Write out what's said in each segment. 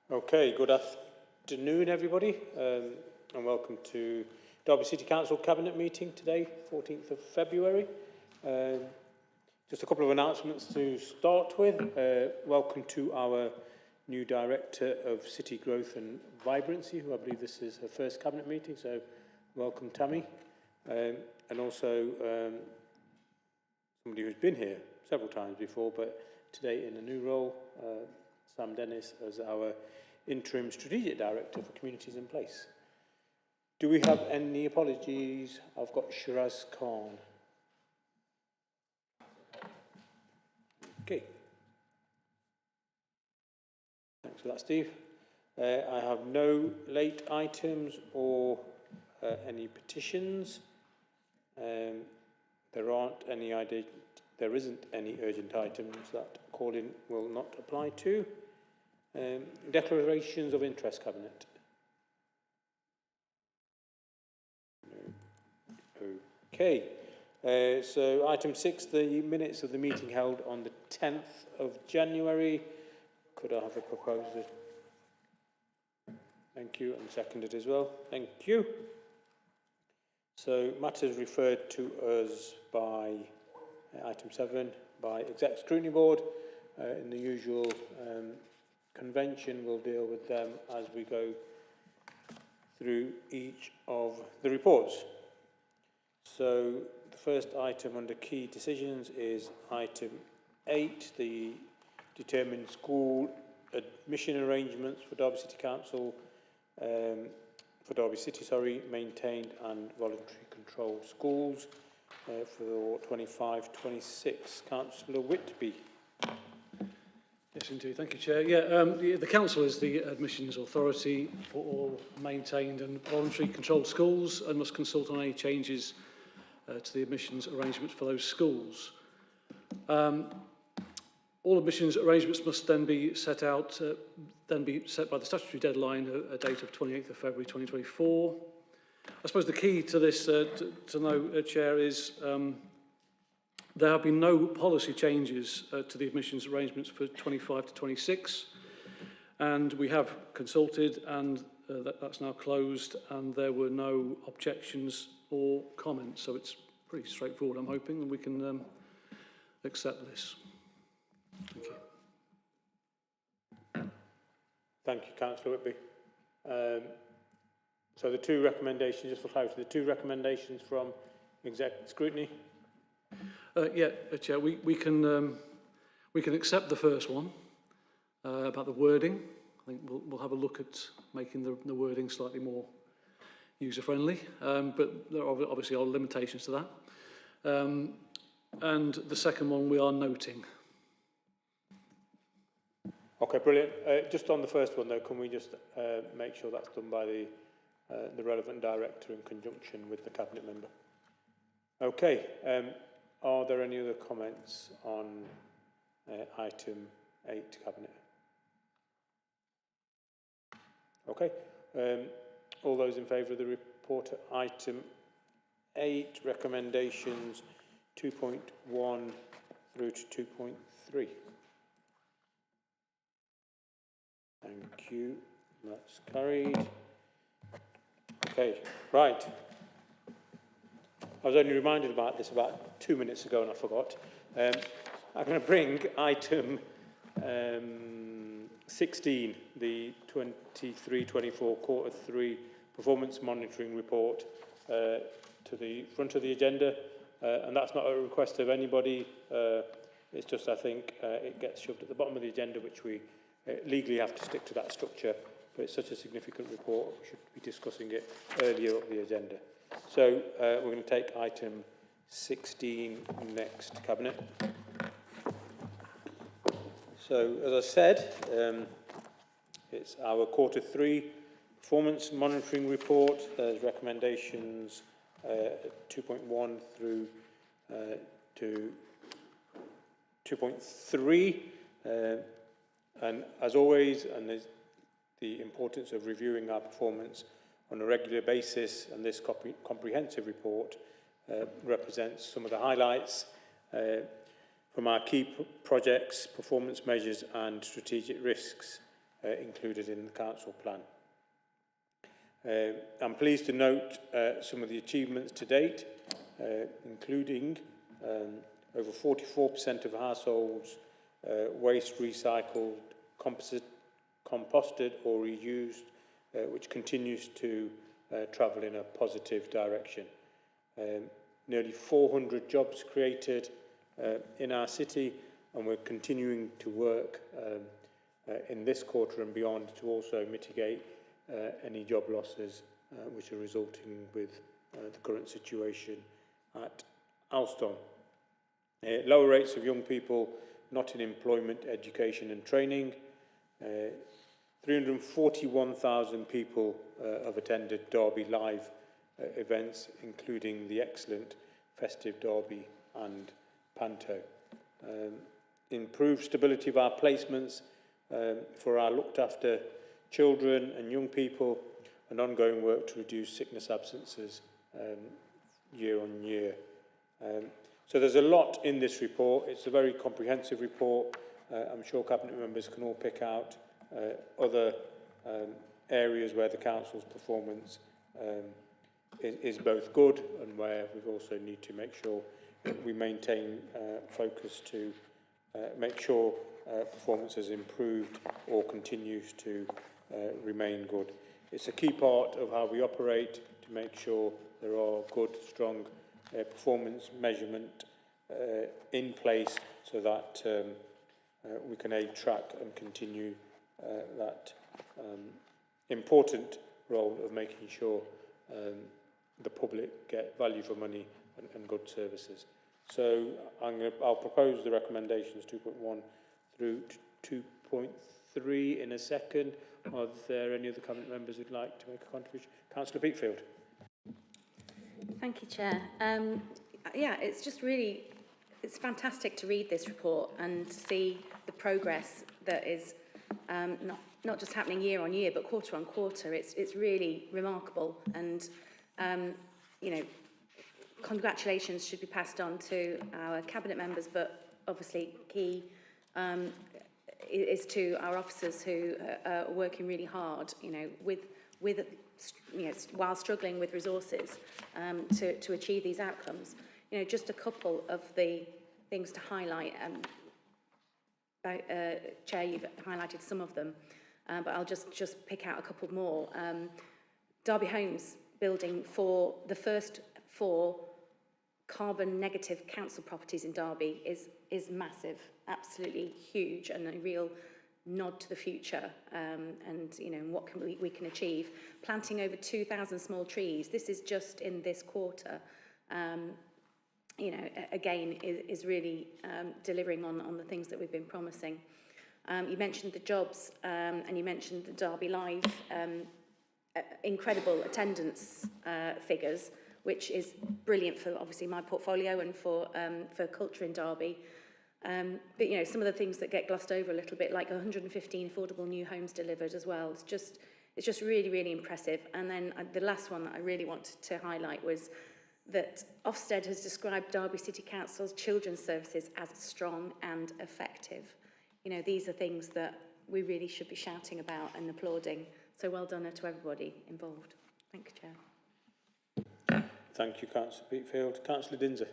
Okay, good afternoon everybody, and welcome to Derby City Council Cabinet meeting today, 14th of February. Just a couple of announcements to start with. Welcome to our new Director of City Growth and Vibrancy, who I believe this is her first Cabinet meeting, so welcome Tammy. And also somebody who's been here several times before, but today in a new role, Sam Dennis as our Interim Strategic Director for Communities in Place. Do we have any apologies? I've got Shiraz Khan. Okay. Thanks for that, Steve. I have no late items or any petitions. There isn't any urgent items that call-in will not apply to. Declarations of interest, Cabinet. Okay. So item 6, the minutes of the meeting held on the 10th of January. Could I have a proposer? Thank you, and seconded as well. Thank you. So matters referred to us by item 7 by Exec Scrutiny Board in the usual convention. We'll deal with them as we go through each of the reports. So the first item under key decisions is item 8, the determined school admission arrangements for Derby City Council, maintained and voluntary controlled schools for 25-26. Councillor Whitby. Yes, indeed. Thank you, Chair. The Council is the admissions authority for all maintained and voluntary controlled schools and must consult on any changes to the admissions arrangements for those schools. All admissions arrangements must then be set out, by the statutory deadline, a date of 28th of February 2024. I suppose the key to this, to know, Chair, is there have been no policy changes to the admissions arrangements for 25 to 26, and we have consulted, and that's now closed, and there were no objections or comments, so it's pretty straightforward, I'm hoping, and we can accept this. Thank you. Thank you, Councillor Whitby. So the two recommendations, just for clarity, the two recommendations from Exec Scrutiny. Chair, we can accept the first one about the wording. I think we'll have a look at making the wording slightly more user-friendly, but there are obviously limitations to that. And the second one we are noting. Okay, brilliant. Just on the first one, though, can we just make sure that's done by the relevant director in conjunction with the cabinet member? Okay. Are there any other comments on item 8, Cabinet? Okay. All those in favour of the report at item 8, recommendations 2.1 through to 2.3. Thank you. That's carried. Okay, right. I was only reminded about this about 2 minutes ago and I forgot. I'm going to bring item 16, the 23-24 quarter 3 performance monitoring report, to the front of the agenda. And that's not a request of anybody. It's just, I think, it gets shoved at the bottom of the agenda, which we legally have to stick to that structure. But it's such a significant report, we should be discussing it earlier up the agenda. So we're going to take item 16 next, Cabinet. So, as I said, it's our quarter 3 performance monitoring report. There's recommendations 2.1 through to 2.3. And as always, and there's the importance of reviewing our performance on a regular basis, and this comprehensive report represents some of the highlights from our key projects, performance measures and strategic risks included in the council plan. I'm pleased to note some of the achievements to date, including over 44% of households waste recycled, composted or reused, which continues to travel in a positive direction. Nearly 400 jobs created in our city, and we're continuing to work in this quarter and beyond to also mitigate any job losses which are resulting with the current situation at Alston. Lower rates of young people not in employment, education and training. 341,000 people have attended Derby Live events, including the excellent Festive Derby and Panto. Improved stability of our placements for our looked after children and young people, and ongoing work to reduce sickness absences year on year. So there's a lot in this report. It's a very comprehensive report. I'm sure Cabinet members can all pick out other areas where the Council's performance is both good and where we also need to make sure that we maintain focus to make sure performance has improved or continues to remain good. It's a key part of how we operate to make sure there are good, strong performance measurement in place so that we can track and continue that important role of making sure the public get value for money and good services. So I'll propose the recommendations 2.1 through 2.3 in a second. Are there any other Cabinet members who'd like to make a contribution? Councillor Beakfield. Thank you, Chair. Yeah, it's just really, it's fantastic to read this report and see the progress that is not just happening year on year, but quarter on quarter. It's really remarkable, and you know, congratulations should be passed on to our Cabinet members, but obviously key is to our officers who are working really hard, you know, with you know, while struggling with resources to achieve these outcomes. You know, just a couple of the things to highlight. Chair, you've highlighted some of them, but I'll just pick out a couple more. Derby Homes building for the first 4 carbon negative council properties in Derby is massive, absolutely huge, and a real nod to the future, and you know what we can achieve. Planting over 2,000 small trees. This is just in this quarter. You know, again, is really delivering on the things that we've been promising. You mentioned the jobs, and you mentioned the Derby Live, incredible attendance figures, which is brilliant for obviously my portfolio and for culture in Derby. But you know, some of the things that get glossed over a little bit, like 115 affordable new homes delivered as well. It's just really, really impressive. And then the last one that I really wanted to highlight was that Ofsted has described Derby City Council's children's services as strong and effective. You know, these are things that we really should be shouting about and applauding. So well done to everybody involved. Thank you, Chair. Thank you, Councillor Beakfield. Councillor Dinser.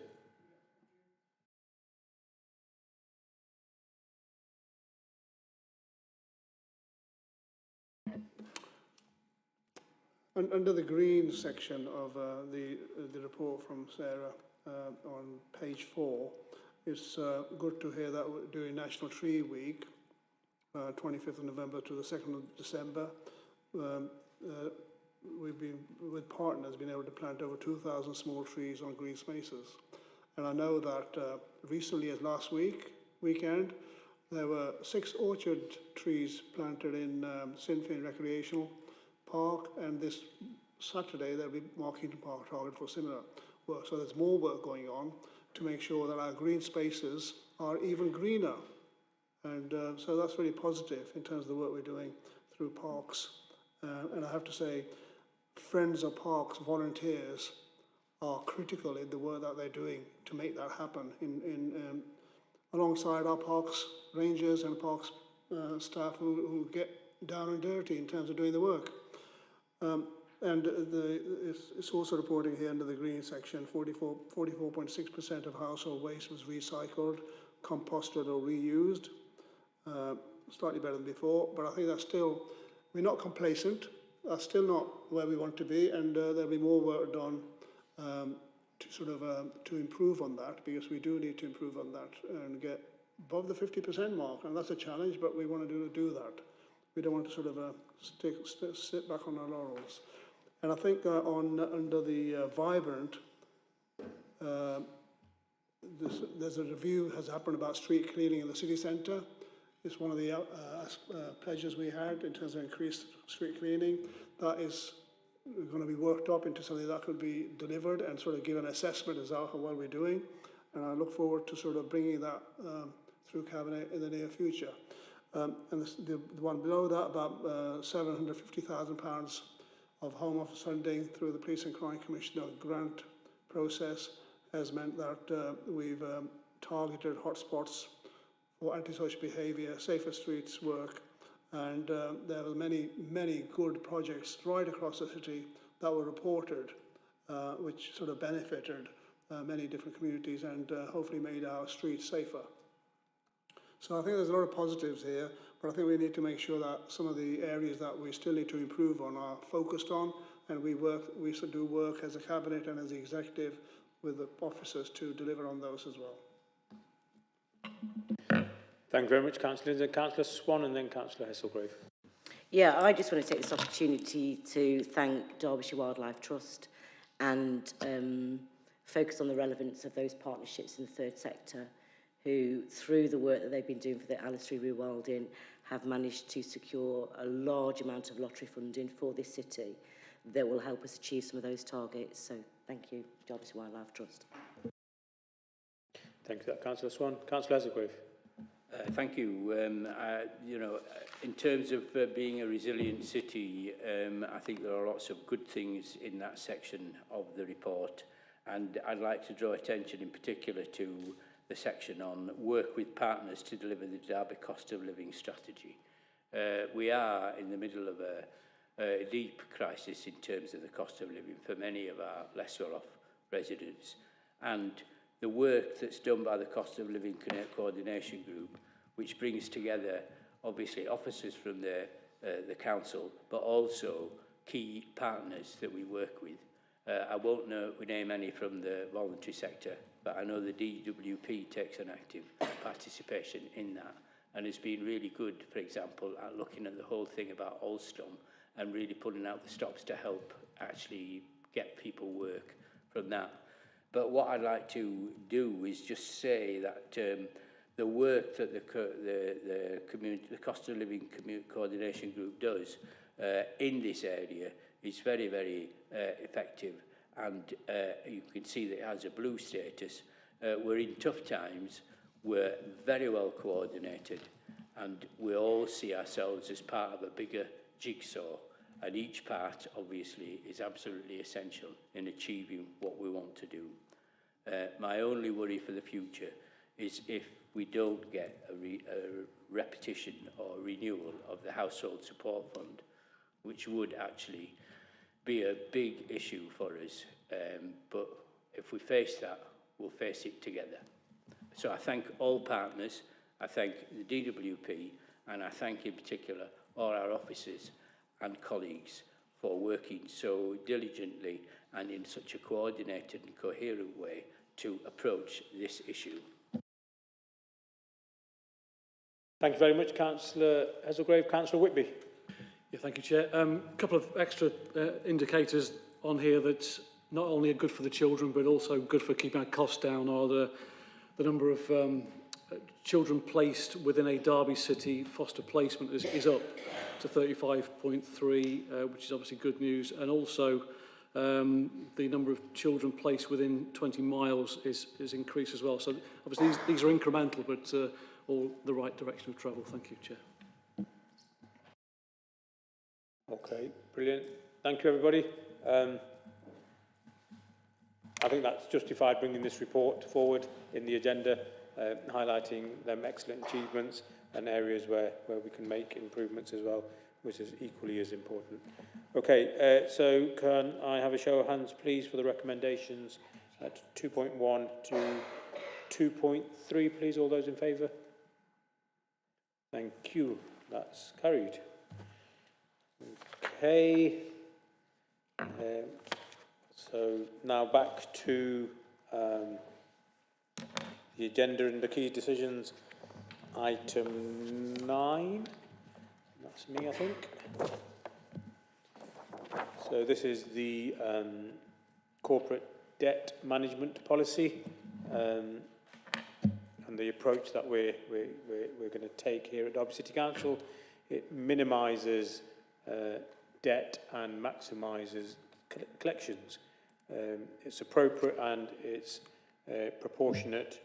Under the green section of the report from Sarah on page 4, it's good to hear that during National Tree Week, 25th of November to the 2nd of December, we've been, with partners, been able to plant over 2,000 small trees on green spaces. And I know that recently, as last weekend, there were 6 orchard trees planted in Sinn Féin Recreational Park, and this Saturday there'll be Markington Park targeted for similar work. So there's more work going on to make sure that our green spaces are even greener. And so that's really positive in terms of the work we're doing through parks. And I have to say, Friends of Parks volunteers are critical in the work that they're doing to make that happen. Alongside our parks rangers and parks staff who get down and dirty in terms of doing the work. It's also reporting here under the green section, 44.6% of household waste was recycled, composted or reused. Slightly better than before, but I think that's still, we're not complacent. That's still not where we want to be, and there'll be more work done to improve on that, because we do need to improve on that and get above the 50% mark, and that's a challenge, but we want to do that. We don't want to sit back on our laurels. And I think under the Vibrant, there's a review has happened about street cleaning in the city centre. It's one of the pledges we had in terms of increased street cleaning. That is going to be worked up into something that could be delivered and sort of give an assessment as how well we're doing. And I look forward to sort of bringing that through Cabinet in the near future. And the one below that, about £750,000 of Home Office funding through the Police and Crime Commissioner grant process has meant that we've targeted hotspots for antisocial behaviour, safer streets work, and there were many good projects right across the city that were reported, which sort of benefited many different communities and hopefully made our streets safer. So I think there's a lot of positives here, but I think we need to make sure that some of the areas that we still need to improve on are focused on, and we do work as a Cabinet and as the Executive with the officers to deliver on those as well. Thank you very much, Councillor. Councillor Swan and then Councillor Hesselgrave. Yeah, I just want to take this opportunity to thank Derbyshire Wildlife Trust and focus on the relevance of those partnerships in the third sector who, through the work that they've been doing for the Alistair rewilding, have managed to secure a large amount of lottery funding for this city that will help us achieve some of those targets. So thank you, Derbyshire Wildlife Trust. Thank you, Councillor Swan. Councillor Hesselgrave. Thank you. You know, in terms of being a resilient city, I think there are lots of good things in that section of the report, and I'd like to draw attention in particular to the section on work with partners to deliver the Derby cost of living strategy. We are in the middle of a deep crisis in terms of the cost of living for many of our less well-off residents, and the work that's done by the Cost of Living Coordination Group, which brings together, obviously, officers from the council, but also key partners that we work with. I won't name any from the voluntary sector, but I know the DWP takes an active participation in that, and it's been really good, for example, at looking at the whole thing about Alstom and really putting out the stops to help actually get people work from that. But what I'd like to do is just say that the work that the Cost of Living Coordination Group does in this area is very, very effective, and you can see that it has a blue status. We're in tough times, we're very well coordinated, and we all see ourselves as part of a bigger jigsaw, and each part, obviously, is absolutely essential in achieving what we want to do. My only worry for the future is if we don't get a repetition or renewal of the Household Support Fund, which would actually be a big issue for us. But if we face that, we'll face it together. So I thank all partners, I thank the DWP, and I thank in particular all our officers and colleagues for working so diligently and in such a coordinated and coherent way to approach this issue. Thank you very much, Councillor Hesselgrave. Councillor Whitby. Yeah, thank you, Chair. A couple of extra indicators on here that not only are good for the children but also good for keeping our costs down are the number of children placed within a Derby City foster placement is up to 35.3, which is obviously good news, and also the number of children placed within 20 miles is increased as well. So obviously these are incremental, but all the right direction of travel. Thank you, Chair. Okay, brilliant. Thank you, everybody. I think that's justified bringing this report forward in the agenda, highlighting them excellent achievements and areas where we can make improvements as well. which is equally as important. Okay, so can I have a show of hands, please, for the recommendations at 2.1 to 2.3, please? All those in favour? Thank you. That's carried. Okay. So now back to the agenda and the key decisions. Item 9. That's me, I think. So this is the corporate debt management policy and the approach that we're going to take here at Derby City Council. It minimises debt and maximises collections. It's appropriate and it's proportionate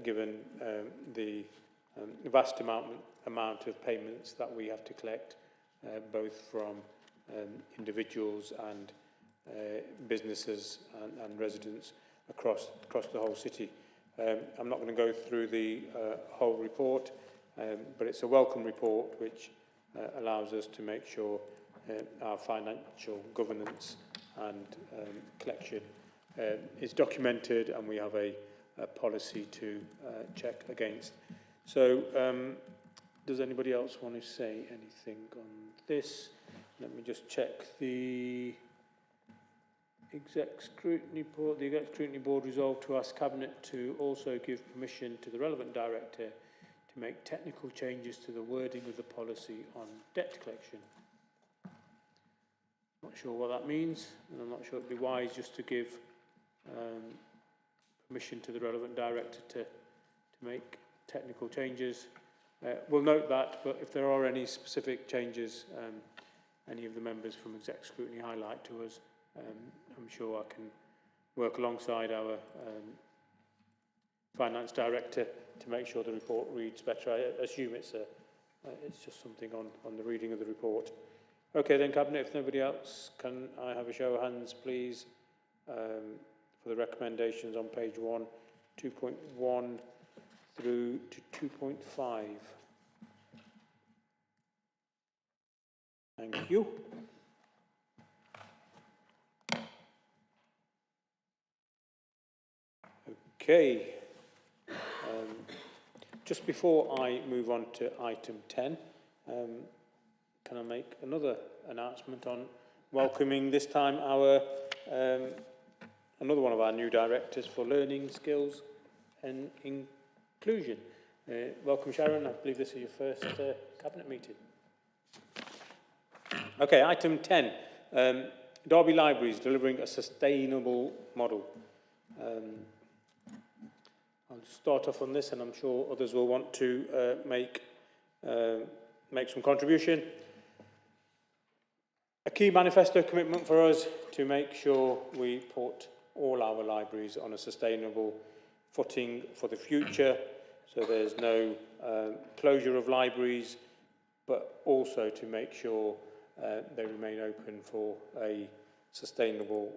given the vast amount of payments that we have to collect both from individuals and businesses and residents across the whole city. I'm not going to go through the whole report, but it's a welcome report which allows us to make sure our financial governance and collection is documented, and we have a policy to check against. So, does anybody else want to say anything on this? Let me just check the Exec Scrutiny Board. The Exec Scrutiny Board resolved to ask Cabinet to also give permission to the relevant director to make technical changes to the wording of the policy on debt collection. Not sure what that means, and I'm not sure it'd be wise just to give permission to the relevant director to make technical changes. We'll note that, but if there are any specific changes any of the members from Exec Scrutiny highlight to us, I'm sure I can work alongside our finance director to make sure the report reads better. I assume it's just something on the reading of the report. Okay then, Cabinet, if nobody else, can I have a show of hands, please, for the recommendations on page 1, 2.1 through to 2.5. Thank you. Okay. Just before I move on to item 10, can I make another announcement on welcoming this time our another one of our new directors for learning, skills and inclusion. Welcome, Sharon. I believe this is your first Cabinet meeting. Okay, item 10. Derby Libraries delivering a sustainable model. I'll start off on this, and I'm sure others will want to make some contribution. A key manifesto commitment for us to make sure we put all our libraries on a sustainable footing for the future, so there's no closure of libraries, but also to make sure they remain open for a sustainable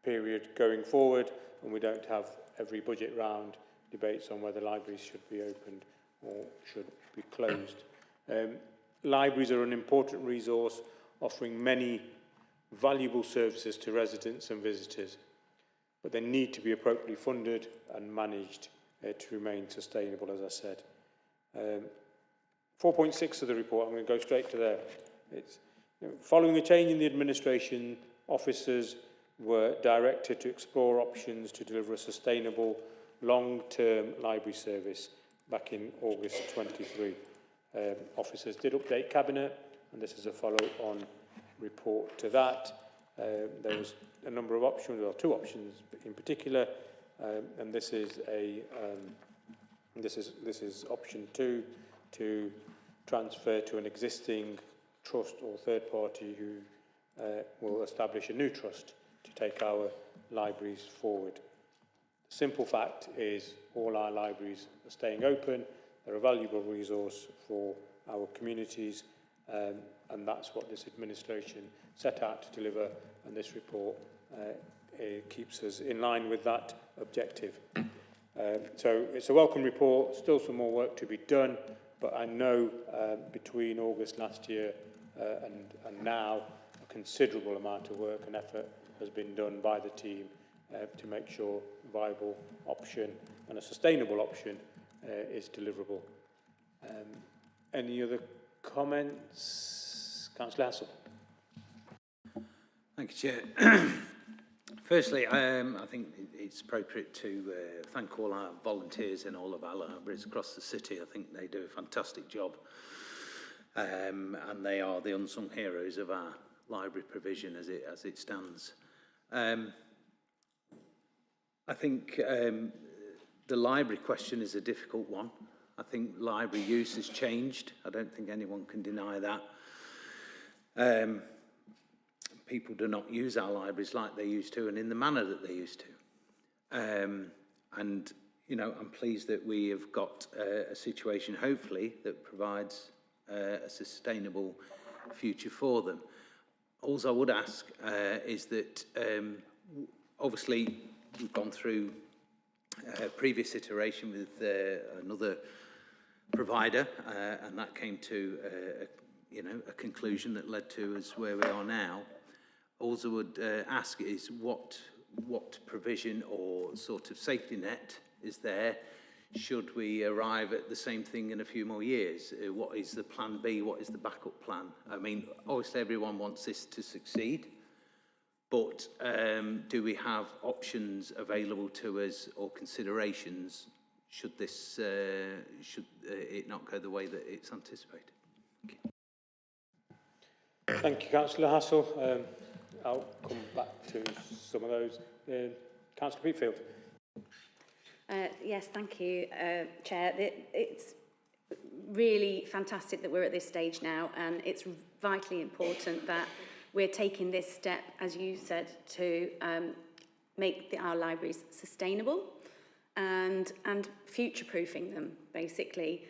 period going forward, and we don't have every budget round debates on whether libraries should be opened or should be closed. Libraries are an important resource offering many valuable services to residents and visitors, but they need to be appropriately funded and managed to remain sustainable, as I said. 4.6 of the report, I'm going to go straight to there. It's, following a change in the administration, officers were directed to explore options to deliver a sustainable, long-term library service back in August 23. Officers did update Cabinet, and this is a follow-on report to that. There was a number of options, or two options in particular, and this is option 2, to transfer to an existing trust or third party who will establish a new trust to take our libraries forward. The simple fact is all our libraries are staying open. They're a valuable resource for our communities, and that's what this administration set out to deliver, and this report keeps us in line with that objective. So it's a welcome report, still some more work to be done, but I know between August last year and now, a considerable amount of work and effort has been done by the team to make sure a viable option and a sustainable option is deliverable. Any other comments? Councillor Hassel. Thank you, Chair. Firstly, I think it's appropriate to thank all our volunteers in all of our libraries across the city. I think they do a fantastic job, and they are the unsung heroes of our library provision as it stands. I think the library question is a difficult one. I think library use has changed. I don't think anyone can deny that. People do not use our libraries like they used to and in the manner that they used to. And, you know, I'm pleased that we have got a situation, hopefully, that provides a sustainable future for them. All I would ask is that, obviously, we've gone through a previous iteration with another provider, and that came to, a conclusion that led to us where we are now. All I would ask is what provision or sort of safety net is there should we arrive at the same thing in a few more years? What is the plan B? What is the backup plan? I mean, obviously everyone wants this to succeed, but do we have options available to us or considerations should this should it not go the way that it's anticipated? Thank you, Councillor Hassel. I'll come back to some of those. Councillor Wheatfield. Yes, thank you, Chair. It's really fantastic that we're at this stage now, and it's vitally important that we're taking this step, as you said, to make our libraries sustainable and future-proofing them, basically,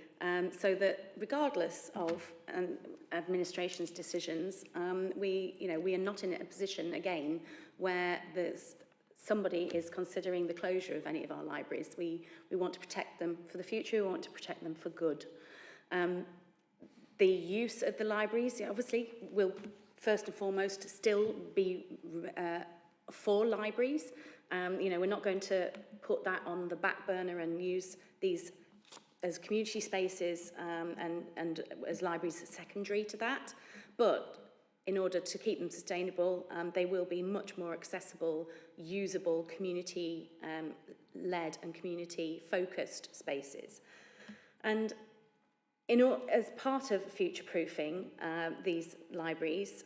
so that regardless of administration's decisions, we are not in a position again where somebody is considering the closure of any of our libraries. We want to protect them for the future. We want to protect them for good. The use of the libraries, obviously, will first and foremost still be for libraries. We're not going to put that on the back burner and use these as community spaces and as libraries secondary to that. But in order to keep them sustainable, they will be much more accessible, usable, community-led and community-focused spaces. And as part of future-proofing these libraries,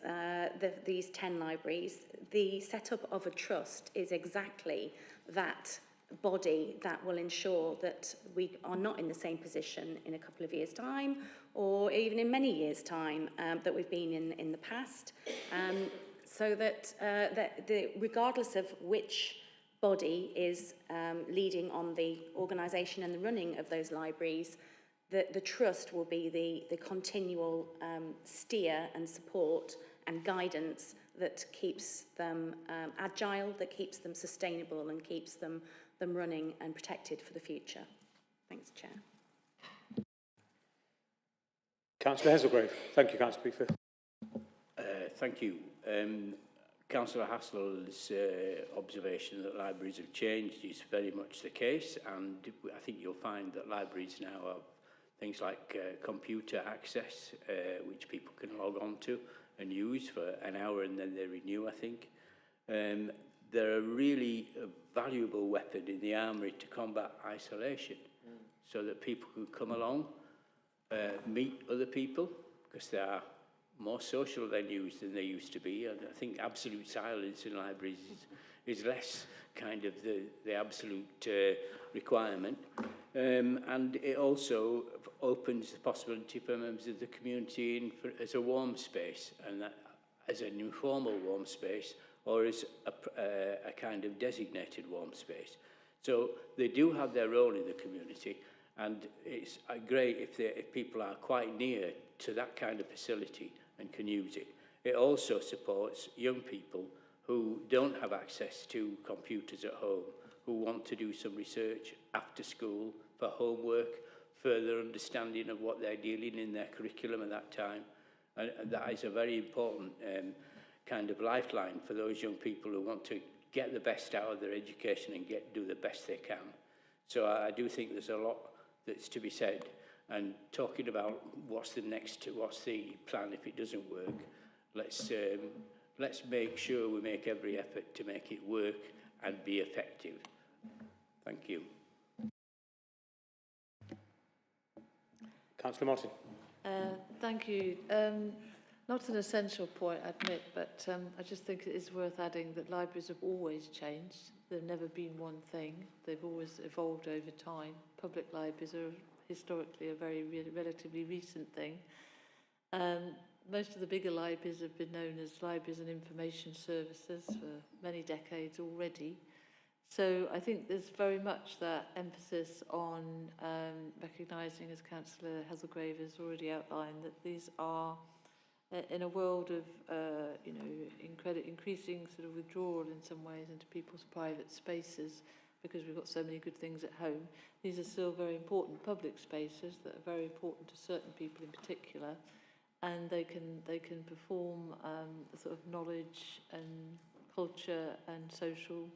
these 10 libraries, the setup of a trust is exactly that body that will ensure that we are not in the same position in a couple of years' time, or even in many years' time that we've been in the past, so that, regardless of which body is leading on the organisation and the running of those libraries, the trust will be the continual steer and support and guidance that keeps them agile, that keeps them sustainable and keeps them running and protected for the future. Thanks, Chair. Councillor Hazelgrave. Thank you, Councillor Wheatfield. Thank you. Councillor Hassel's observation that libraries have changed is very much the case, and I think you'll find that libraries now have things like computer access, which people can log on to and use for an hour and then they renew, I think. They're a really valuable weapon in the armoury to combat isolation, so that people can come along, meet other people, because they are more social venues than they used to be, and I think absolute silence in libraries is less kind of the absolute requirement. And it also opens the possibility for members of the community as a warm space, and that, as an informal warm space, or as a kind of designated warm space. So they do have their role in the community, and it's great if people are quite near to that kind of facility and can use it. It also supports young people who don't have access to computers at home, who want to do some research after school, for homework, further understanding of what they're dealing in their curriculum at that time. And that is a very important kind of lifeline for those young people who want to get the best out of their education and do the best they can. So I do think there's a lot that's to be said. And talking about what's the plan if it doesn't work, let's make sure we make every effort to make it work and be effective. Thank you. Councillor Martin. Thank you. Not an essential point, I admit, but I just think it is worth adding that libraries have always changed. They've never been one thing. They've always evolved over time. Public libraries are historically a very relatively recent thing. Most of the bigger libraries have been known as libraries and information services for many decades already. So I think there's very much that emphasis on recognising, as Councillor Hazelgrave has already outlined, that these are, in a world of increasing sort of withdrawal in some ways into people's private spaces, because we've got so many good things at home, these are still very important public spaces that are very important to certain people in particular, and they can perform sort of knowledge and culture and social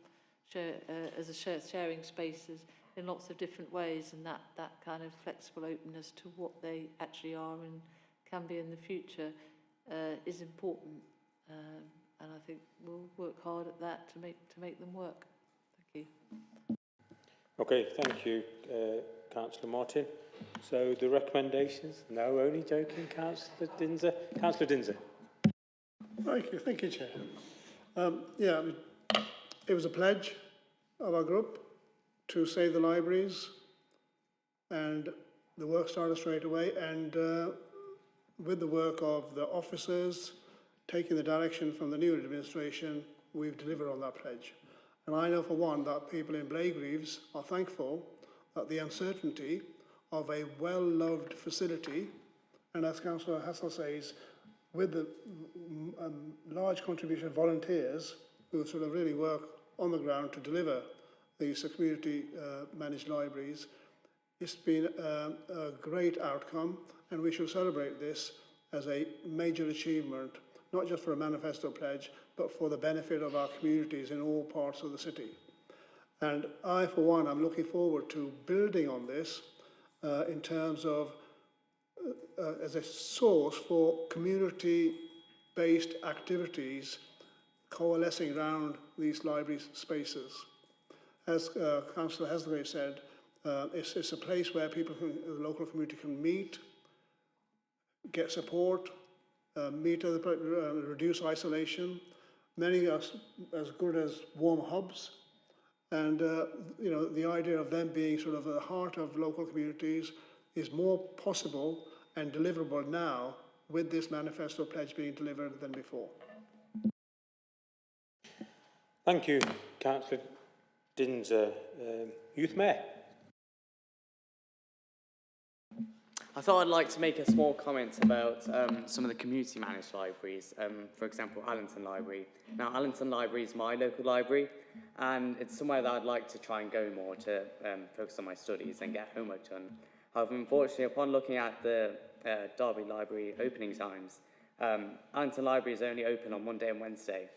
sharing spaces in lots of different ways, and that kind of flexible openness to what they actually are and can be in the future is important, and I think we'll work hard at that to make them work. Thank you. Okay, thank you, Councillor Martin. So the recommendations? No, only joking, Councillor Dinser. Councillor Dinser. Thank you, Chair. It was a pledge of our group to save the libraries, and the work started straight away, and with the work of the officers taking the direction from the new administration, we've delivered on that pledge. And I know for one that people in Blaegreaves are thankful that the uncertainty of a well-loved facility, and as Councillor Hassel says, with the large contribution of volunteers who sort of really work on the ground to deliver these community managed libraries, it's been a great outcome, and we should celebrate this as a major achievement, not just for a manifesto pledge, but for the benefit of our communities in all parts of the city. And I, for one, am looking forward to building on this in terms of as a source for community-based activities coalescing around these library spaces. As Councillor Hazelgrave said, it's a place where people, the local community, can meet, get support, meet other, reduce isolation. Many are as good as warm hubs, and the idea of them being sort of the heart of local communities is more possible and deliverable now with this manifesto pledge being delivered than before. Thank you, Councillor Dinser. Youth Mayor. I thought I'd like to make a small comment about some of the community managed libraries, for example, Allington Library. Now, Allington Library is my local library, and it's somewhere that I'd like to try and go more to focus on my studies and get homework done. However, unfortunately, upon looking at the Derby Library opening times, Allington Library is only open on Monday and Wednesday,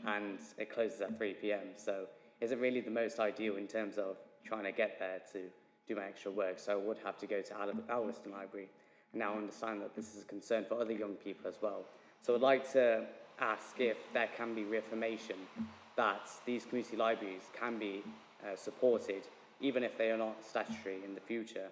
and it closes at 3 p.m, so isn't really the most ideal in terms of trying to get there to do my extra work, so I would have to go to Alwyston Library. And now I understand that this is a concern for other young people as well. So I'd like to ask if there can be reaffirmation that these community libraries can be supported, even if they are not statutory in the future,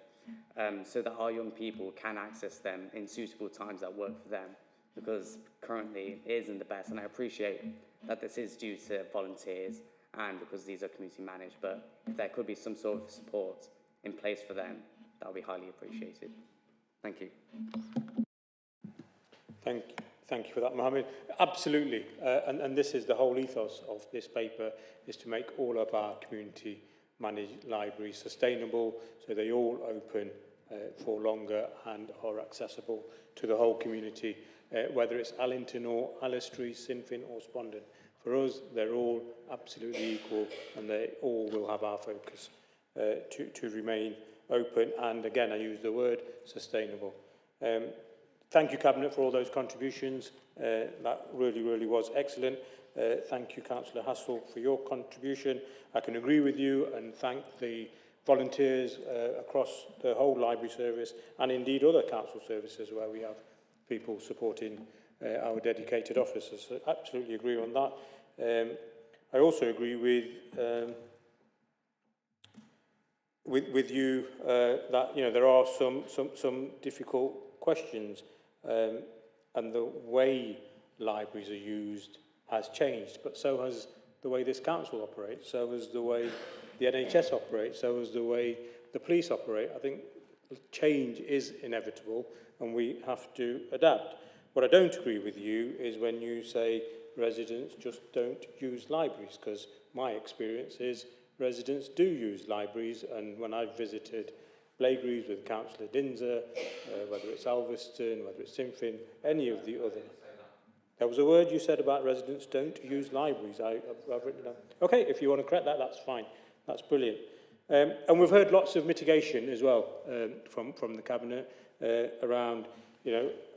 so that our young people can access them in suitable times that work for them, because currently it isn't the best, and I appreciate that this is due to volunteers and because these are community managed, but if there could be some sort of support in place for them, that would be highly appreciated. Thank you. Thank you for that, Mohammed. Absolutely, and this is the whole ethos of this paper, is to make all of our community managed libraries sustainable, so they all open for longer and are accessible to the whole community, whether it's Allington or Allestree, Sinfin or Spondon. For us, they're all absolutely equal, and they all will have our focus to remain open, and again, I use the word sustainable. Thank you, Cabinet, for all those contributions. That really was excellent. Thank you, Councillor Hassel, for your contribution. I can agree with you and thank the volunteers across the whole library service and indeed other council services where we have people supporting our dedicated officers. So absolutely agree on that. I also agree with you that there are some difficult questions, and the way libraries are used has changed, but so has the way this council operates, so has the way the NHS operates, so has the way the police operate. I think change is inevitable and we have to adapt. What I don't agree with you is when you say residents just don't use libraries, because my experience is residents do use libraries, and when I've visited Blaegreaves with Councillor Dinser, whether it's Alveston, whether it's Sinfin, any of the other... There was a word you said about residents don't use libraries. I've written it down. Okay, if you want to correct that, that's fine. That's brilliant. And we've heard lots of mitigation as well from the Cabinet around,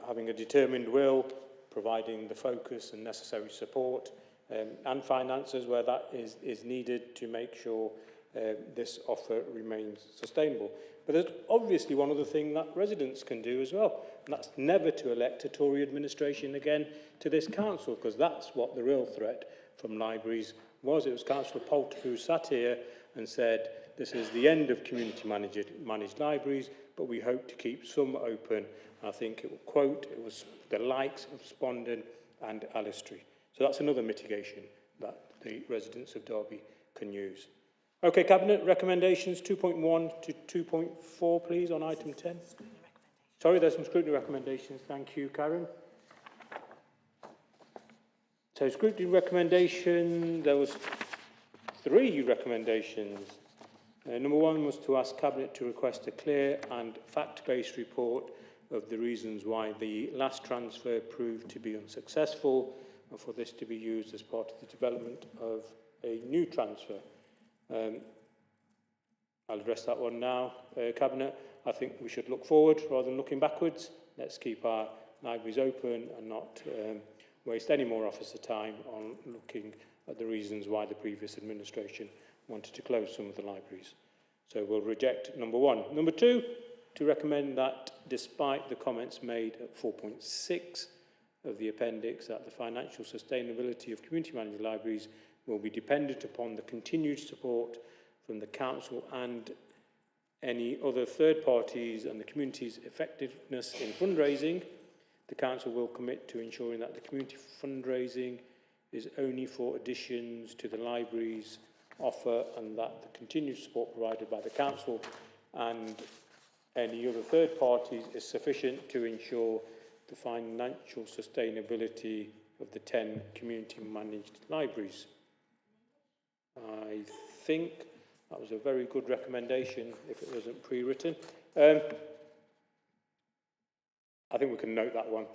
having a determined will, providing the focus and necessary support, and finances where that is needed to make sure this offer remains sustainable. But there's obviously one other thing that residents can do as well, and that's never to elect a Tory administration again to this council, because that's what the real threat from libraries was. It was Councillor Poulter who sat here and said, this is the end of community managed libraries, but we hope to keep some open. I think it will quote, it was the likes of Spondon and Alistry. So that's another mitigation that the residents of Derby can use. Okay, Cabinet, recommendations 2.1 to 2.4, please, on item 10. Sorry, there's some scrutiny recommendations. Thank you, Karen. So scrutiny recommendation, there was 3 recommendations. Number 1 was to ask Cabinet to request a clear and fact-based report of the reasons why the last transfer proved to be unsuccessful, and for this to be used as part of the development of a new transfer. I'll address that one now. Cabinet, I think we should look forward rather than looking backwards. Let's keep our libraries open and not waste any more officer time on looking at the reasons why the previous administration wanted to close some of the libraries. So we'll reject number 1. Number 2, to recommend that despite the comments made at 4.6 of the appendix that the financial sustainability of community managed libraries will be dependent upon the continued support from the council and any other third parties and the community's effectiveness in fundraising, the council will commit to ensuring that the community fundraising is only for additions to the library's offer, and that the continued support provided by the council and any other third parties is sufficient to ensure the financial sustainability of the 10 community managed libraries. I think that was a very good recommendation if it wasn't pre-written. I think we can note that one.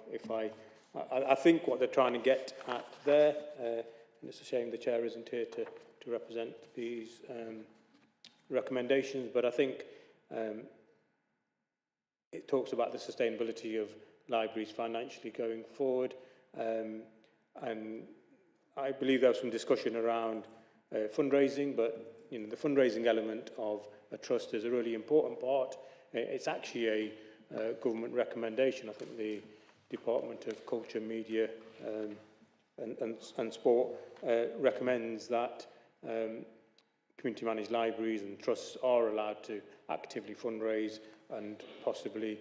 I think what they're trying to get at there, and it's a shame the chair isn't here to represent these recommendations, but I think it talks about the sustainability of libraries financially going forward, and I believe there was some discussion around fundraising, but the fundraising element of a trust is a really important part. It's actually a government recommendation. I think the Department of Culture, Media and Sport recommends that community managed libraries and trusts are allowed to actively fundraise and possibly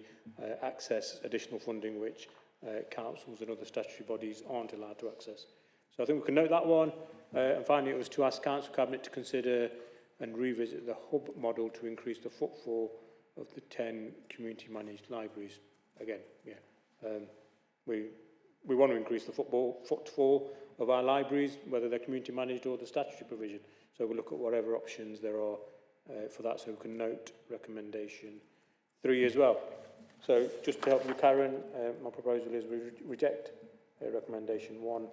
access additional funding which councils and other statutory bodies aren't allowed to access. So I think we can note that one. And finally, it was to ask Council Cabinet to consider and revisit the hub model to increase the footfall of the 10 community managed libraries. Again, we want to increase the footfall of our libraries, whether they're community managed or the statutory provision. So we'll look at whatever options there are for that, so we can note recommendation 3 as well. So just to help you, Karen, my proposal is we reject recommendation 1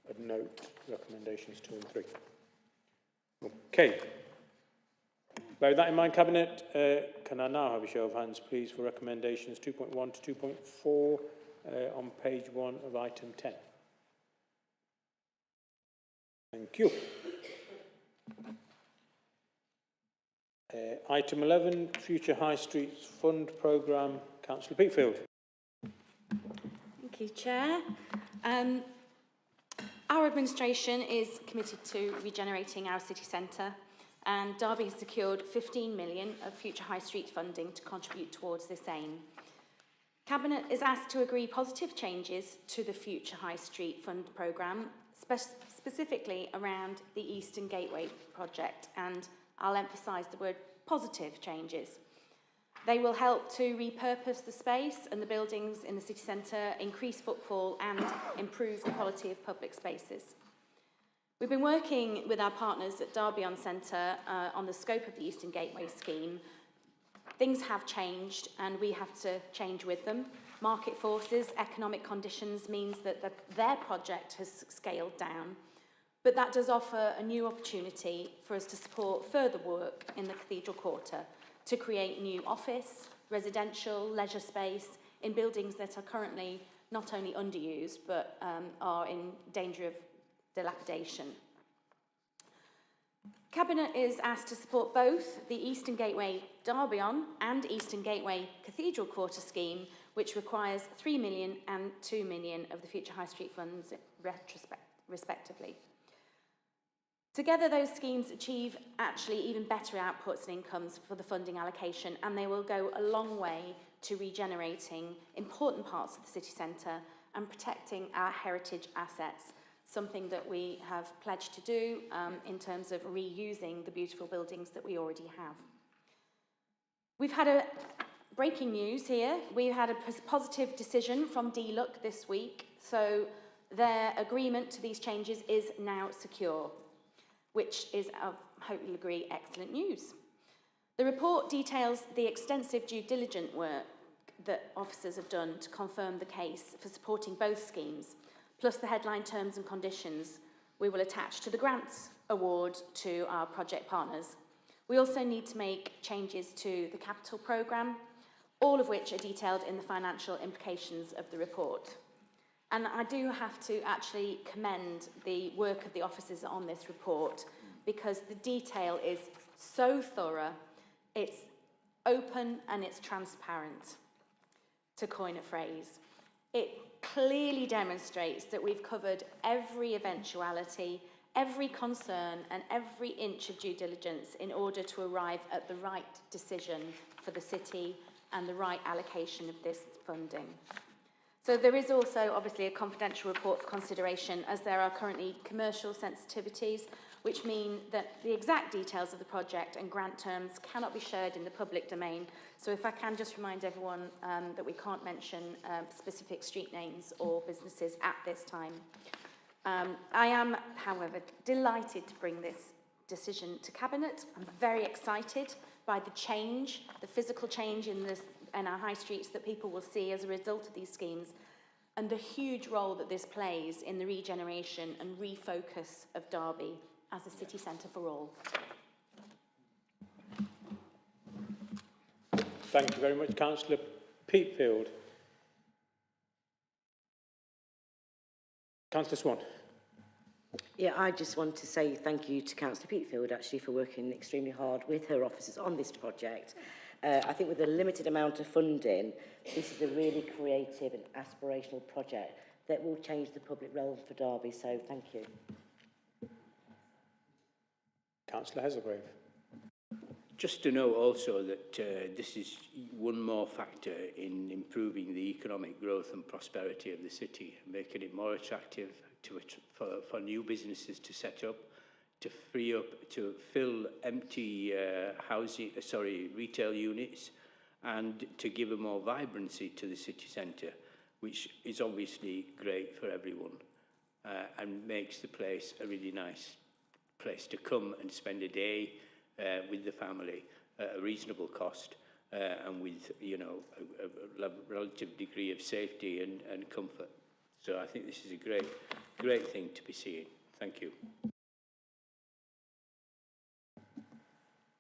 and note recommendations 2 and 3. Okay. Bearing that in mind, Cabinet, can I now have a show of hands, please, for recommendations 2.1 to 2.4 on page 1 of item 10? Thank you. Item 11, Future High Streets Fund Programme. Councillor Peatfield. Thank you, Chair. Our administration is committed to regenerating our city centre, and Derby has secured 15 million of future high street funding to contribute towards this aim. Cabinet is asked to agree positive changes to the Future High Street Fund programme, specifically around the Eastern Gateway project, and I'll emphasise the word positive changes. They will help to repurpose the space and the buildings in the city centre, increase footfall and improve the quality of public spaces. We've been working with our partners at Derby On Centre on the scope of the Eastern Gateway scheme. Things have changed and we have to change with them. Market forces, economic conditions means that their project has scaled down. But that does offer a new opportunity for us to support further work in the Cathedral Quarter to create new office, residential, leisure space in buildings that are currently not only underused but are in danger of dilapidation. Cabinet is asked to support both the Eastern Gateway Derby On and Eastern Gateway Cathedral Quarter scheme, which requires 3 million and 2 million of the Future High Street funds respectively. Together, those schemes achieve actually even better outputs and incomes for the funding allocation, and they will go a long way to regenerating important parts of the city centre and protecting our heritage assets, something that we have pledged to do in terms of reusing the beautiful buildings that we already have. We've had a breaking news here. We've had a positive decision from DLUC this week, so their agreement to these changes is now secure, which is, I hope you'll agree, excellent news. The report details the extensive due diligence work that officers have done to confirm the case for supporting both schemes, plus the headline terms and conditions we will attach to the grants award to our project partners. We also need to make changes to the capital programme, all of which are detailed in the financial implications of the report. And I do have to actually commend the work of the officers on this report because the detail is so thorough, it's open and it's transparent, to coin a phrase. It clearly demonstrates that we've covered every eventuality, every concern and every inch of due diligence in order to arrive at the right decision for the city and the right allocation of this funding. So there is also obviously a confidential report for consideration as there are currently commercial sensitivities, which mean that the exact details of the project and grant terms cannot be shared in the public domain. So if I can just remind everyone that we can't mention specific street names or businesses at this time. I am, however, delighted to bring this decision to Cabinet. I'm very excited by the change, the physical change in our high streets that people will see as a result of these schemes, and the huge role that this plays in the regeneration and refocus of Derby as a city centre for all. Thank you very much, Councillor Peatfield. Councillor Swan. Yeah, I just want to say thank you to Councillor Peatfield actually for working extremely hard with her officers on this project. I think with a limited amount of funding, this is a really creative and aspirational project that will change the public realm for Derby, so thank you. Councillor Hazelgrave. Just to know also that this is one more factor in improving the economic growth and prosperity of the city, making it more attractive for new businesses to set up, to free up, to fill empty retail units, and to give a more vibrancy to the city centre, which is obviously great for everyone and makes the place a really nice place to come and spend a day with the family at a reasonable cost and with, you know, a relative degree of safety and comfort. So I think this is a great thing to be seeing. Thank you.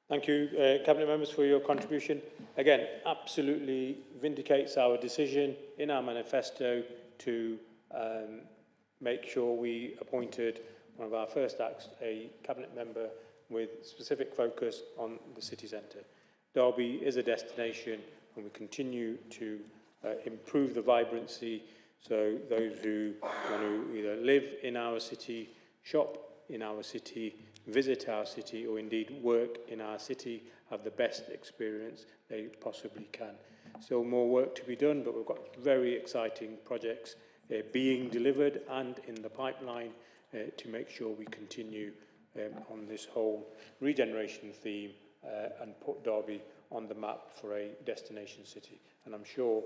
Thank you, Cabinet members, for your contribution. Again, absolutely vindicates our decision in our manifesto to make sure we appointed one of our first acts, a Cabinet member with specific focus on the city centre. Derby is a destination, and we continue to improve the vibrancy, so those who want to either live in our city, shop in our city, visit our city, or indeed work in our city, have the best experience they possibly can. Still more work to be done, but we've got very exciting projects being delivered and in the pipeline to make sure we continue on this whole regeneration theme and put Derby on the map for a destination city. And I'm sure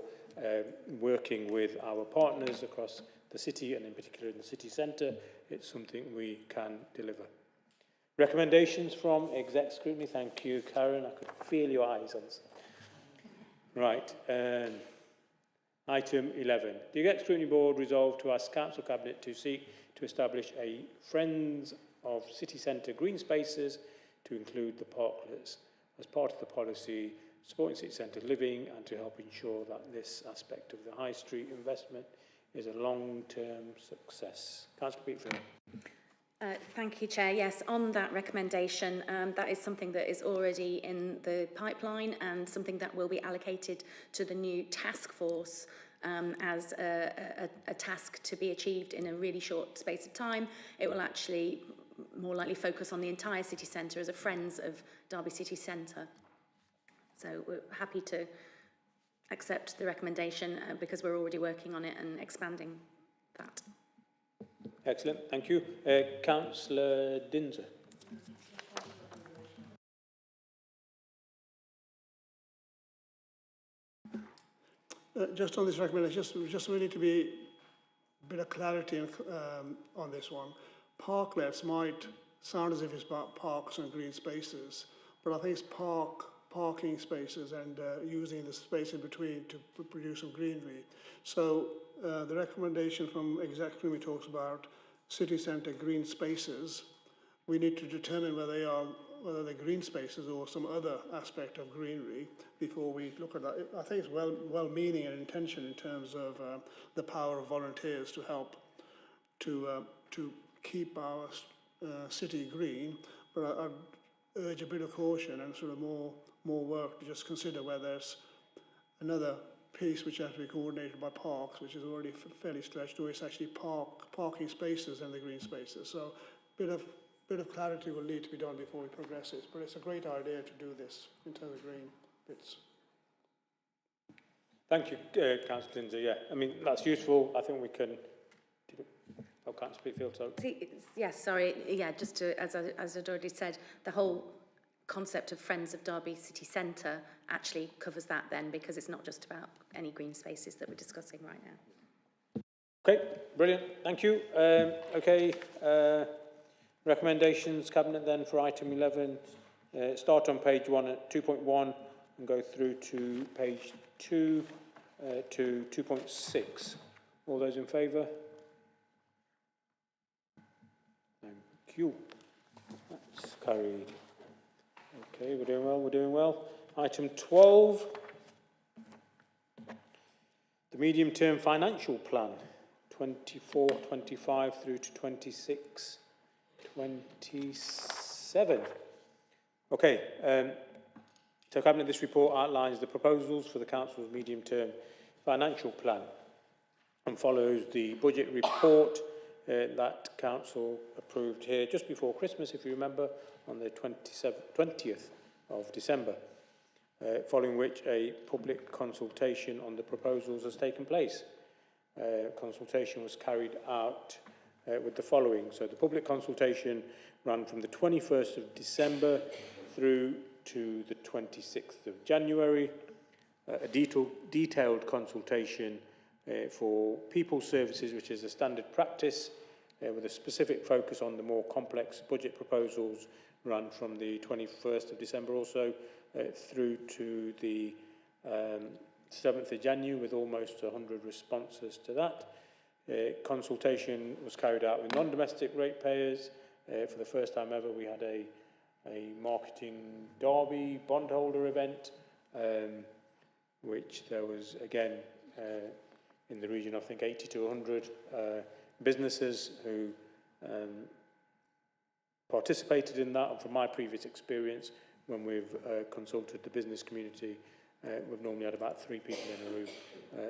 working with our partners across the city, and in particular in the city centre, it's something we can deliver. Recommendations from exec scrutiny. Thank you, Karen. I could feel your eyes on this. Right. Item 11. The exec scrutiny board resolved to ask Council Cabinet to seek to establish a Friends of City Centre green spaces to include the parklets as part of the policy supporting city centre living, and to help ensure that this aspect of the high street investment is a long-term success. Councillor Peatfield. Thank you, Chair. Yes, on that recommendation, that is something that is already in the pipeline and something that will be allocated to the new task force as a task to be achieved in a really short space of time. It will actually more likely focus on the entire city centre as a Friends of Derby City Centre. So we're happy to accept the recommendation because we're already working on it and expanding that. Excellent, thank you. Councillor Dinser. Just on this recommendation, just really to be a bit of clarity on this one. Parklets might sound as if it's about parks and green spaces, but I think it's parking spaces and using the space in between to produce some greenery. So the recommendation from Exec Committee talks about city centre green spaces. We need to determine whether they're green spaces or some other aspect of greenery before we look at that. I think it's well-meaning and intention in terms of the power of volunteers to help to keep our city green, but I urge a bit of caution and sort of more work to just consider whether there's another piece which has to be coordinated by parks, which is already fairly stretched, or it's actually parking spaces and the green spaces. So bit of clarity will need to be done before we progress this, but it's a great idea to do this in terms of green bits. Thank you, Councillor Dinser. Yeah, I mean, that's useful. I think we can... Oh, Councillor Peatfield, so... Yes, sorry. Yeah, just to, as I'd already said, the whole concept of Friends of Derby City Centre actually covers that then, because it's not just about any green spaces that we're discussing right now. Okay, brilliant. Thank you. Recommendations, Cabinet, then, for item 11. Start on page 1 at 2.1 and go through to page 2 to 2.6. All those in favour? Thank you. That's carried. Okay, we're doing well. Item 12. The medium-term financial plan, 24-25 through to 26-27. Okay, so Cabinet, this report outlines the proposals for the Council's medium-term financial plan and follows the budget report that Council approved here just before Christmas, if you remember, on the 20th of December, following which a public consultation on the proposals has taken place. Consultation was carried out with the following. So the public consultation ran from the 21st of December through to the 26th of January. A detailed consultation for people services, which is a standard practice, with a specific focus on the more complex budget proposals, run from the 21st of December also through to the 7th of January, with almost 100 responses to that. Consultation was carried out with non-domestic ratepayers. For the first time ever, we had a a marketing derby bondholder event, which there was, again, in the region, I think 80 to 100 businesses who participated in that. And from my previous experience, when we've consulted the business community, we've normally had about 3 people in a room.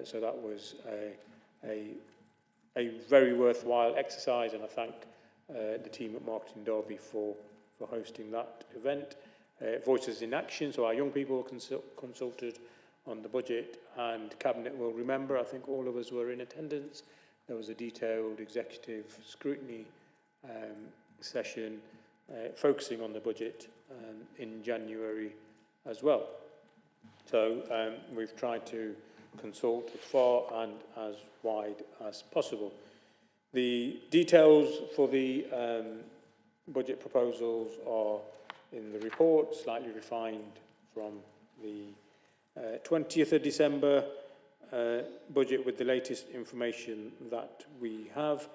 So that was a very worthwhile exercise, and I thank the team at Marketing Derby for hosting that event. Voices in Action, so our young people consulted on the budget, and Cabinet will remember, I think all of us were in attendance. There was a detailed executive scrutiny session focusing on the budget in January as well. So we've tried to consult as far and as wide as possible. The details for the budget proposals are in the report, slightly refined from the 20th of December budget with the latest information that we have.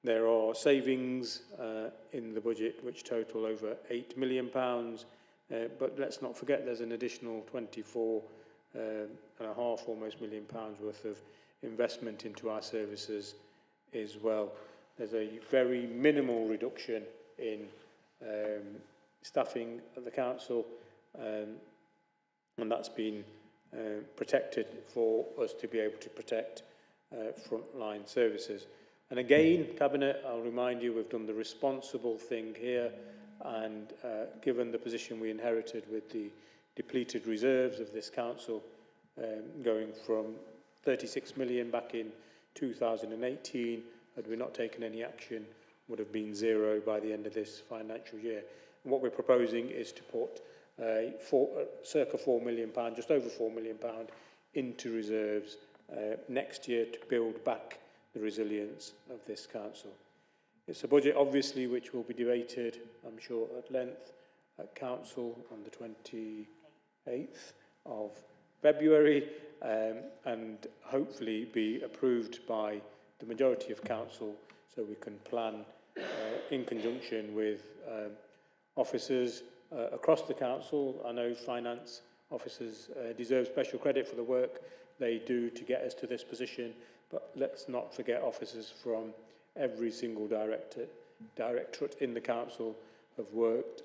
There are savings in the budget which total over £8 million, but let's not forget there's an additional 24.5 almost million pounds worth of investment into our services as well. There's a very minimal reduction in staffing at the council, and that's been protected for us to be able to protect frontline services. And again, Cabinet, I'll remind you, we've done the responsible thing here, and given the position we inherited with the depleted reserves of this council, going from 36 million back in 2018, had we not taken any action, would have been zero by the end of this financial year. And what we're proposing is to put circa £4 million, just over £4 million into reserves next year to build back the resilience of this council. It's a budget, obviously, which will be debated, I'm sure, at length at council on the 28th of February, and hopefully be approved by the majority of council, so we can plan in conjunction with officers across the council. I know finance officers deserve special credit for the work they do to get us to this position, but let's not forget officers from every single directorate in the council have worked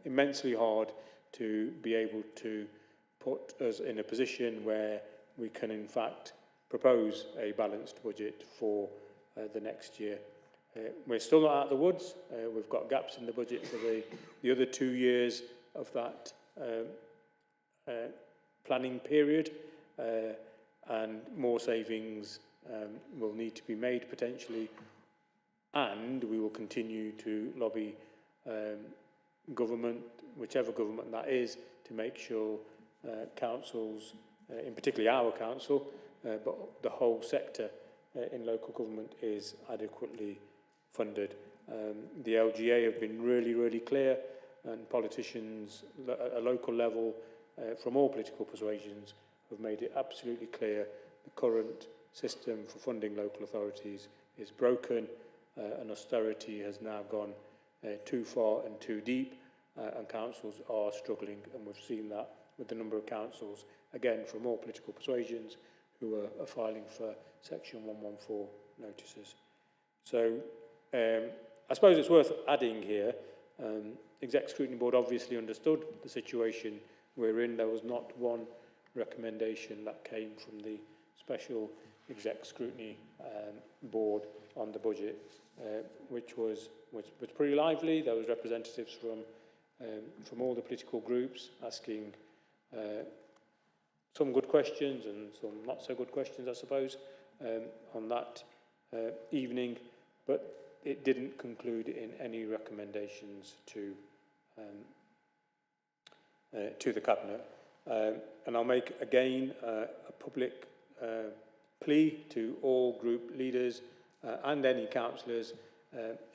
immensely hard to be able to put us in a position where we can in fact propose a balanced budget for the next year. We're still not out of the woods. We've got gaps in the budget for the other 2 years of that planning period, and more savings will need to be made potentially, and we will continue to lobby government, whichever government that is, to make sure councils, in particularly our council, but the whole sector in local government is adequately funded. The LGA have been really, really clear, and politicians at a local level from all political persuasions have made it absolutely clear the current system for funding local authorities is broken, and austerity has now gone too far and too deep, and councils are struggling, and we've seen that with the number of councils, again, from all political persuasions, who are filing for Section 114 notices. So I suppose it's worth adding here, Exec Scrutiny Board obviously understood the situation we're in. There was not one recommendation that came from the Special Exec Scrutiny Board on the budget, which was pretty lively. There was representatives from all the political groups asking some good questions and some not so good questions, I suppose, on that evening, but it didn't conclude in any recommendations to the Cabinet. And I'll make again a public plea to all group leaders and any councillors,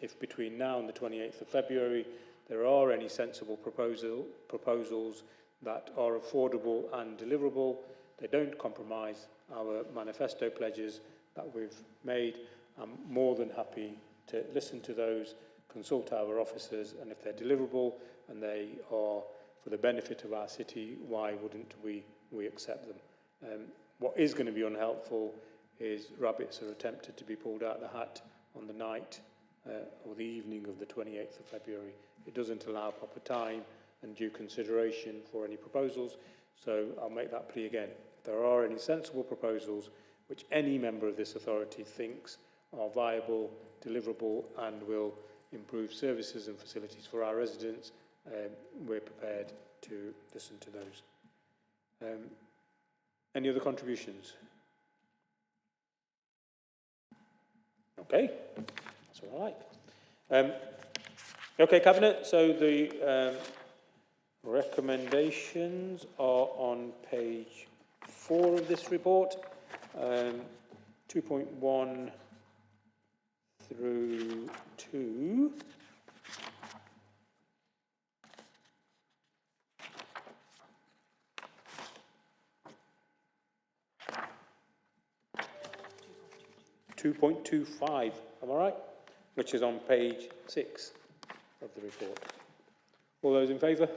if between now and the 28th of February there are any sensible proposals that are affordable and deliverable, they don't compromise our manifesto pledges that we've made, I'm more than happy to listen to those, consult our officers, and if they're deliverable and they are for the benefit of our city, why wouldn't we accept them? What is going to be unhelpful is rabbits are attempted to be pulled out of the hat on the night or the evening of the 28th of February. It doesn't allow proper time and due consideration for any proposals, so I'll make that plea again. If there are any sensible proposals which any member of this authority thinks are viable, deliverable and will improve services and facilities for our residents, we're prepared to listen to those. Any other contributions? Okay, that's what I like. Okay, Cabinet, so the recommendations are on page 4 of this report, 2.1 through 2. .25, am I right? Which is on page 6 of the report. All those in favour?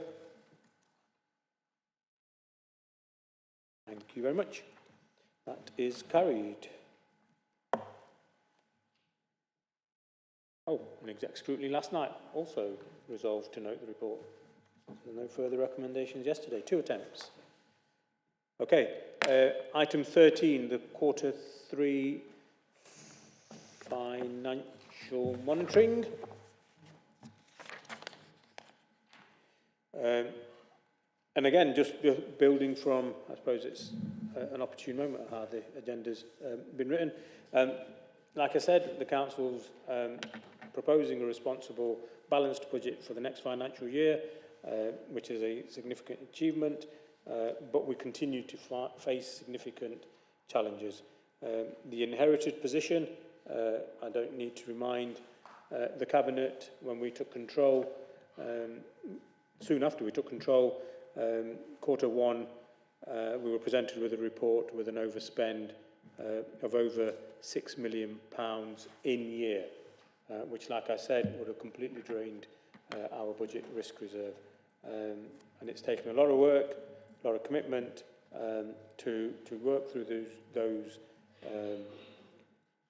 Thank you very much. That is carried. Oh, an exec scrutiny last night also resolved to note the report. So no further recommendations yesterday. 2 attempts. Okay, item 13, the quarter 3 financial monitoring. And again, just building from, I suppose it's an opportune moment how the agenda's been written. Like I said, the Council's proposing a responsible, balanced budget for the next financial year, which is a significant achievement, but we continue to face significant challenges. The inherited position, I don't need to remind the Cabinet when we took control, soon after we took control, quarter 1, we were presented with a report with an overspend of over £6 million in year, which, like I said, would have completely drained our budget risk reserve. And it's taken a lot of work, a lot of commitment to work through those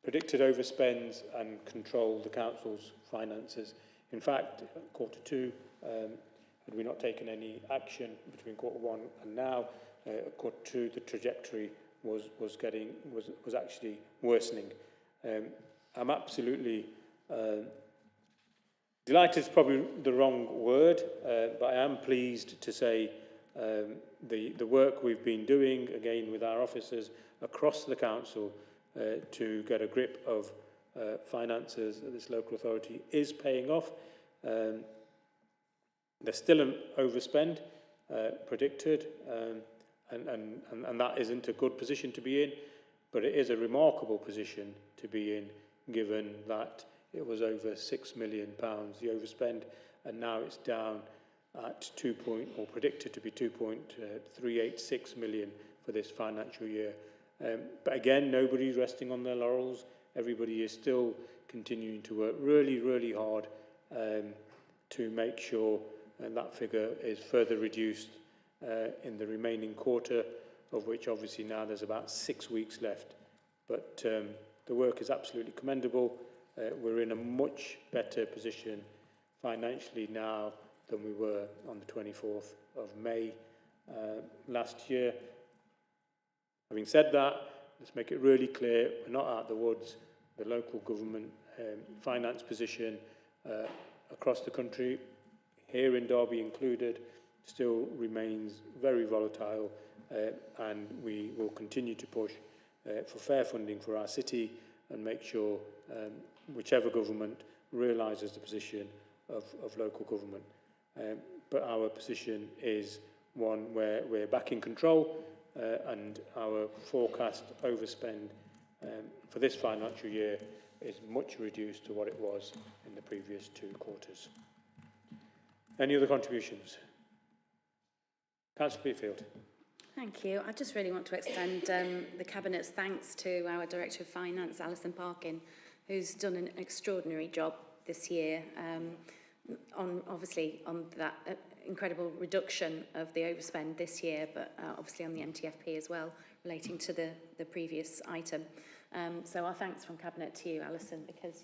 predicted overspends and control the Council's finances. In fact, quarter 2, had we not taken any action between quarter 1 and now, quarter 2, the trajectory was actually worsening. I'm absolutely delighted is probably the wrong word, but I am pleased to say the work we've been doing, again with our officers across the Council to get a grip of finances at this local authority is paying off. There's still an overspend predicted, and that isn't a good position to be in, but it is a remarkable position to be in, given that it was over £6 million, the overspend, and now it's down at predicted to be 2.386 million for this financial year. But again, nobody's resting on their laurels. Everybody is still continuing to work really, really hard to make sure that figure is further reduced in the remaining quarter, of which obviously now there's about 6 weeks left. But the work is absolutely commendable. We're in a much better position financially now than we were on the 24th of May last year. Having said that, let's make it really clear, we're not out of the woods. The local government finance position across the country, here in Derby included, still remains very volatile, and we will continue to push for fair funding for our city and make sure whichever government realises the position of local government. But our position is one where we're back in control, and our forecast overspend for this financial year is much reduced to what it was in the previous 2 quarters. Any other contributions? Councillor Peterfield. Thank you. I just really want to extend the Cabinet's thanks to our Director of Finance, Alison Parkin, who's done an extraordinary job this year, obviously on that incredible reduction of the overspend this year, but obviously on the MTFP as well, relating to the previous item. So our thanks from Cabinet to you, Alison, because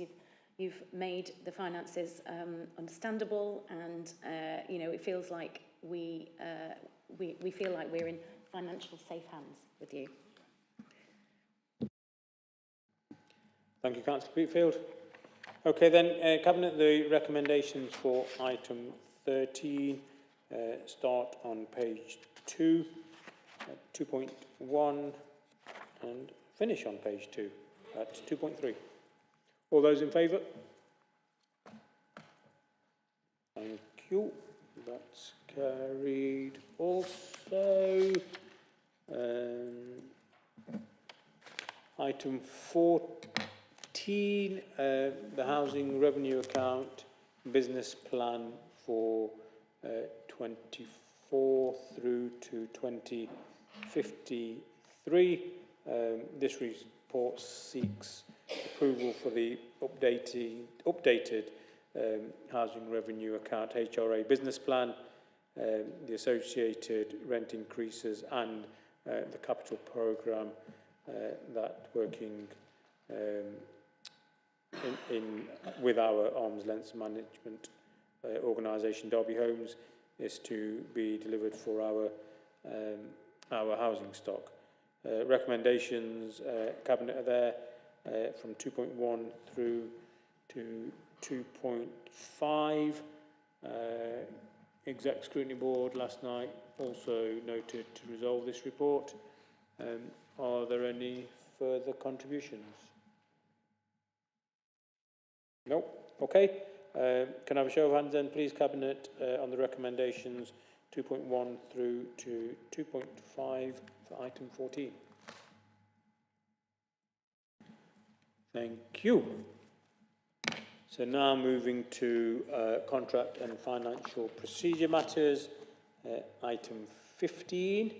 you've made the finances understandable, and you know, it feels like we feel like we're in financial safe hands with you. Thank you, Councillor Peatfield. Okay then, Cabinet, the recommendations for item 13 start on page 2, 2.1, and finish on page 2 at 2.3. All those in favour? Thank you. That's carried. Also, item 14, the housing revenue account business plan for 24 through to 2053. This report seeks approval for the updated housing revenue account HRA business plan, the associated rent increases, and the capital programme that working with our arm's length management organisation Derby Homes is to be delivered for our housing stock. Recommendations, Cabinet are there from 2.1 through to 2.5. Exec Scrutiny Board last night also noted to resolve this report. Are there any further contributions? No? Okay. Can I have a show of hands then, please, Cabinet, on the recommendations 2.1 through to 2.5 for item 14? Thank you. So now moving to contract and financial procedure matters, item 15.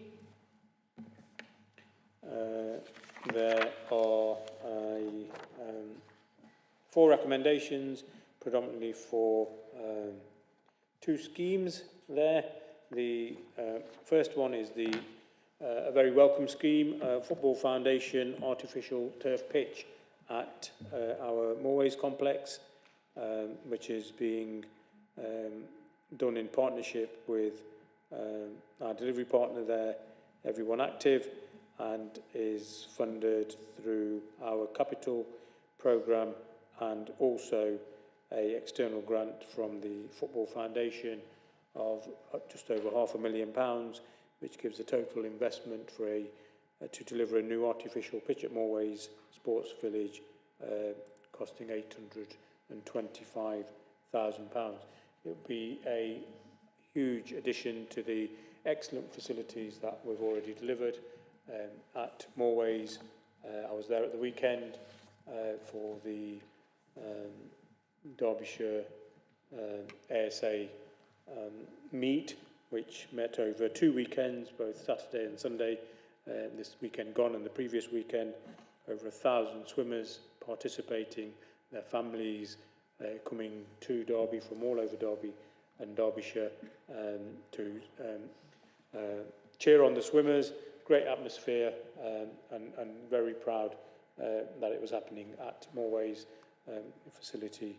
There are 4 recommendations, predominantly for 2 schemes there. The first one is a very welcome scheme, Football Foundation artificial turf pitch at our Moorways complex, which is being done in partnership with our delivery partner there, Everyone Active, and is funded through our capital programme and also a external grant from the Football Foundation of just over £500,000, which gives a total investment for to deliver a new artificial pitch at Moorways Sports Village, costing £825,000. It will be a huge addition to the excellent facilities that we've already delivered at Moorways. I was there at the weekend for the Derbyshire ASA meet, which met over 2 weekends, both Saturday and Sunday. This weekend gone and the previous weekend, over 1,000 swimmers participating, their families coming to Derby from all over Derby and Derbyshire to cheer on the swimmers. Great atmosphere, and very proud that it was happening at Moorways, a facility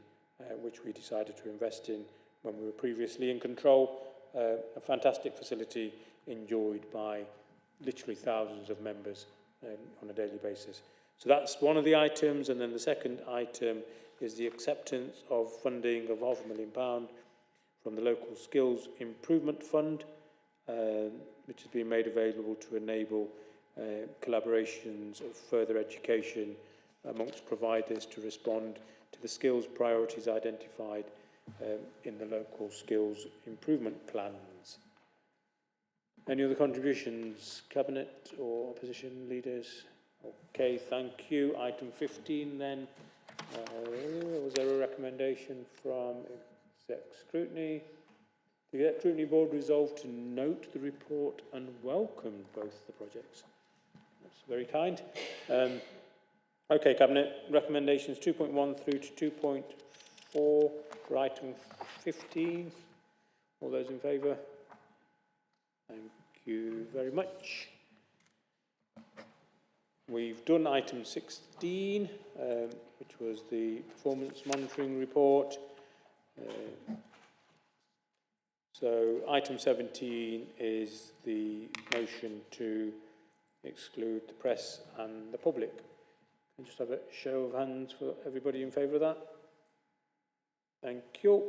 which we decided to invest in when we were previously in control. A fantastic facility enjoyed by literally thousands of members on a daily basis. So that's one of the items, and then the second item is the acceptance of funding of £500,000 from the Local Skills Improvement Fund, which has been made available to enable collaborations of further education amongst providers to respond to the skills priorities identified in the local skills improvement plans. Any other contributions, Cabinet or opposition leaders? Okay, thank you. Item 15 then. Was there a recommendation from Exec Scrutiny? The Exec Scrutiny Board resolved to note the report and welcome both the projects. That's very kind. Okay, Cabinet, recommendations 2.1 through to 2.5 4 for item 15. All those in favour? Thank you very much. We've done item 16, which was the performance monitoring report. So item 17 is the motion to exclude the press and the public. Can I just have a show of hands for everybody in favour of that? Thank you.